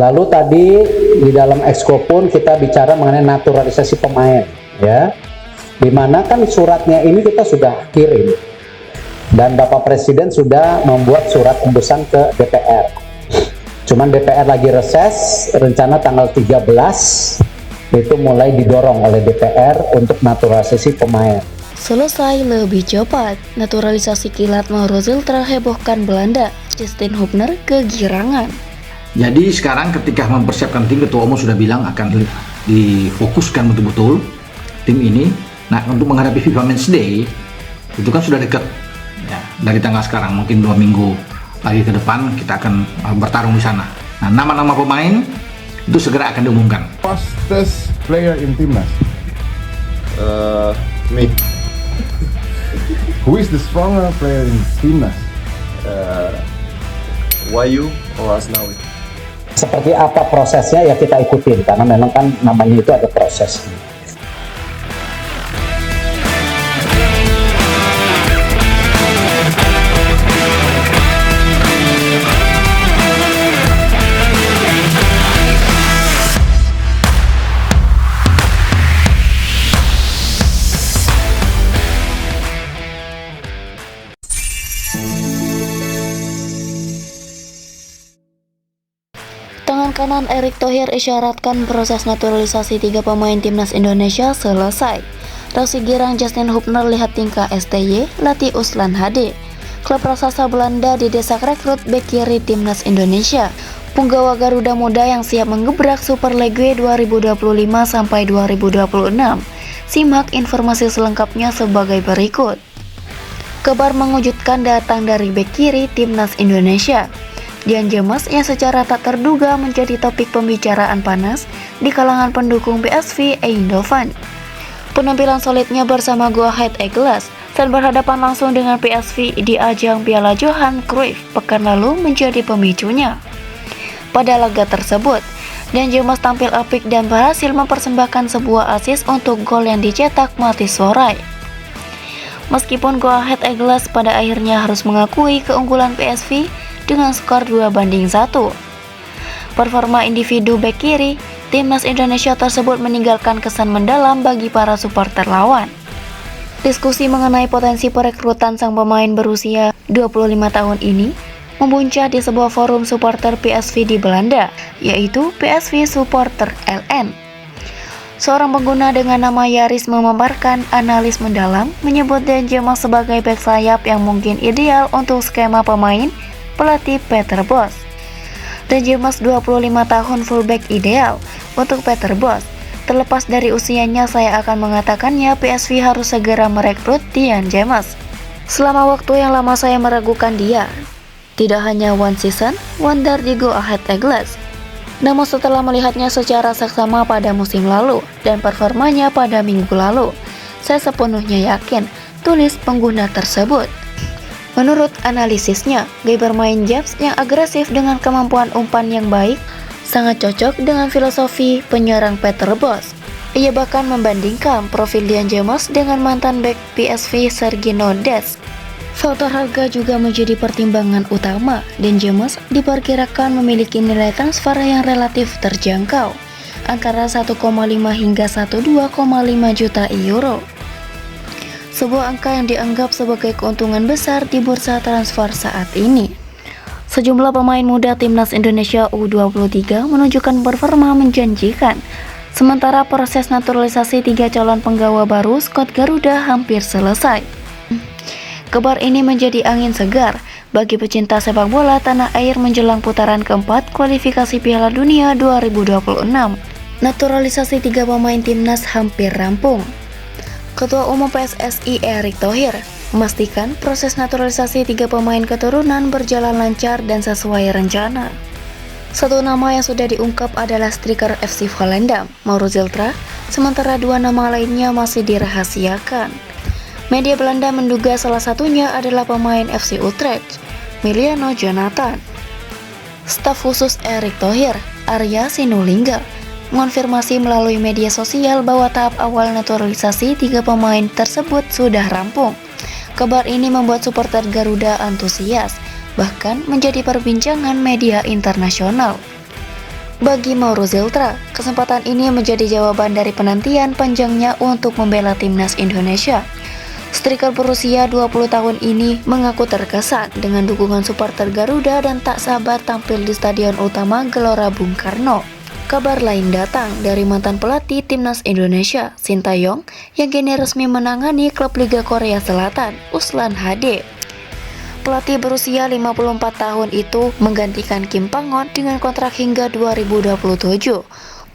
Lalu tadi di dalam exco pun kita bicara mengenai naturalisasi pemain, ya. Dimana kan suratnya ini kita sudah kirim dan Bapak Presiden sudah membuat surat tembusan ke DPR. Cuman DPR lagi reses, rencana tanggal 13 itu mulai didorong oleh DPR untuk naturalisasi pemain. Selesai lebih cepat, naturalisasi kilat Mauro Ziltra hebohkan Belanda, Justin Hubner kegirangan. Jadi sekarang ketika mempersiapkan tim, Ketua Umum sudah bilang akan difokuskan betul-betul tim ini. Nah, untuk menghadapi FIFA Men's Day itu kan sudah dekat ya, dari tanggal sekarang, mungkin 2 minggu lagi ke depan kita akan bertarung di sana. Nah, nama-nama pemain itu segera akan diumumkan. Fastest player in Timnas? Me. Who is the stronger player in Timnas? Wahyu or Asnawi? Seperti apa prosesnya ya kita ikutin, karena memang kan namanya itu ada proses. Tangan kanan Erick Thohir isyaratkan proses naturalisasi 3 pemain timnas Indonesia selesai. Rosi Girang Justin Hubner lihat tingkah STY latih Uslan HD. Klub raksasa Belanda didesak rekrut bek kiri timnas Indonesia. Punggawa Garuda Muda yang siap menggebrak Super League 2025 sampai 2026. Simak informasi selengkapnya sebagai berikut. Kabar mengejutkan datang dari bek kiri timnas Indonesia. Dian Jemas yang secara tak terduga menjadi topik pembicaraan panas di kalangan pendukung PSV Eindhoven. Penampilan solidnya bersama Go Ahead Eagles saat berhadapan langsung dengan PSV di ajang Piala Johan Cruyff pekan lalu menjadi pemicunya. Pada laga tersebut, Dian Jemas tampil apik dan berhasil mempersembahkan sebuah assist untuk gol yang dicetak Mathis Sorai. Meskipun Go Ahead Eagles pada akhirnya harus mengakui keunggulan PSV dengan skor 2-1. Performa individu bek kiri timnas Indonesia tersebut meninggalkan kesan mendalam bagi para supporter lawan. Diskusi mengenai potensi perekrutan sang pemain berusia 25 tahun ini membuncah di sebuah forum supporter PSV di Belanda, yaitu PSV Supporter LN. Seorang pengguna dengan nama Yaris memaparkan analis mendalam menyebut Dian Jemas sebagai bek sayap yang mungkin ideal untuk skema pemain pelatih Peter Bosz. Dian Jemas 25 tahun fullback ideal untuk Peter Bosz. Terlepas dari usianya, saya akan mengatakannya PSV harus segera merekrut Dian Jemas. Selama waktu yang lama saya meragukan dia. Tidak hanya one season wonder di Go Ahead Eagles, namun setelah melihatnya secara seksama pada musim lalu dan performanya pada minggu lalu, saya sepenuhnya yakin, tulis pengguna tersebut. Menurut analisisnya, gaya bermain James yang agresif dengan kemampuan umpan yang baik sangat cocok dengan filosofi penyerang Peter Bosz. Ia bahkan membandingkan profil Dian Jemas dengan mantan bek PSV Sergino Dest. Faktor harga juga menjadi pertimbangan utama. Dian Jemas diperkirakan memiliki nilai transfer yang relatif terjangkau, antara 1,5 hingga 12,5 juta euro. Sebuah angka yang dianggap sebagai keuntungan besar di bursa transfer saat ini. Sejumlah pemain muda timnas Indonesia U23 menunjukkan performa menjanjikan, sementara proses naturalisasi 3 calon penggawa baru skuad Garuda hampir selesai. Kabar ini menjadi angin segar bagi pecinta sepak bola tanah air menjelang putaran keempat kualifikasi Piala Dunia 2026. Naturalisasi 3 pemain timnas hampir rampung. Ketua Umum PSSI Erick Thohir memastikan proses naturalisasi 3 pemain keturunan berjalan lancar dan sesuai rencana. Satu nama yang sudah diungkap adalah striker FC Volendam, Mauro Ziltra, sementara 2 nama lainnya masih dirahasiakan. Media Belanda menduga salah satunya adalah pemain FC Utrecht, Miliano Jonathan. Staf khusus Erick Thohir, Arya Sinulinga, mengonfirmasi melalui media sosial bahwa tahap awal naturalisasi 3 pemain tersebut sudah rampung. Kabar ini membuat supporter Garuda antusias, bahkan menjadi perbincangan media internasional. Bagi Mauro Ziltra, kesempatan ini menjadi jawaban dari penantian panjangnya untuk membela timnas Indonesia. Striker berusia 20 tahun ini mengaku terkesan dengan dukungan supporter Garuda dan tak sabar tampil di Stadion Utama Gelora Bung Karno. Kabar lain datang dari mantan pelatih timnas Indonesia, Shin Tae-yong, yang kini resmi menangani klub Liga Korea Selatan, Ulsan HD. Pelatih berusia 54 tahun itu menggantikan Kim Pang-won dengan kontrak hingga 2027.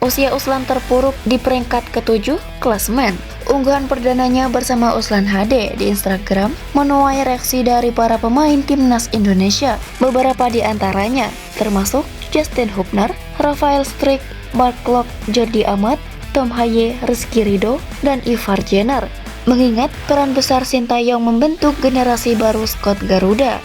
Usia Ulsan terpuruk di peringkat ke-7 klasemen. Unggahan perdananya bersama Ulsan HD di Instagram menuai reaksi dari para pemain timnas Indonesia. Beberapa di antaranya termasuk Justin Hubner, Rafael Struijk, Mark Klok, Jordi Amat, Tom Haye, Rizky Ridho, dan Ivar Jenner. Mengingat peran besar Shin Tae-yong membentuk generasi baru skuad Garuda.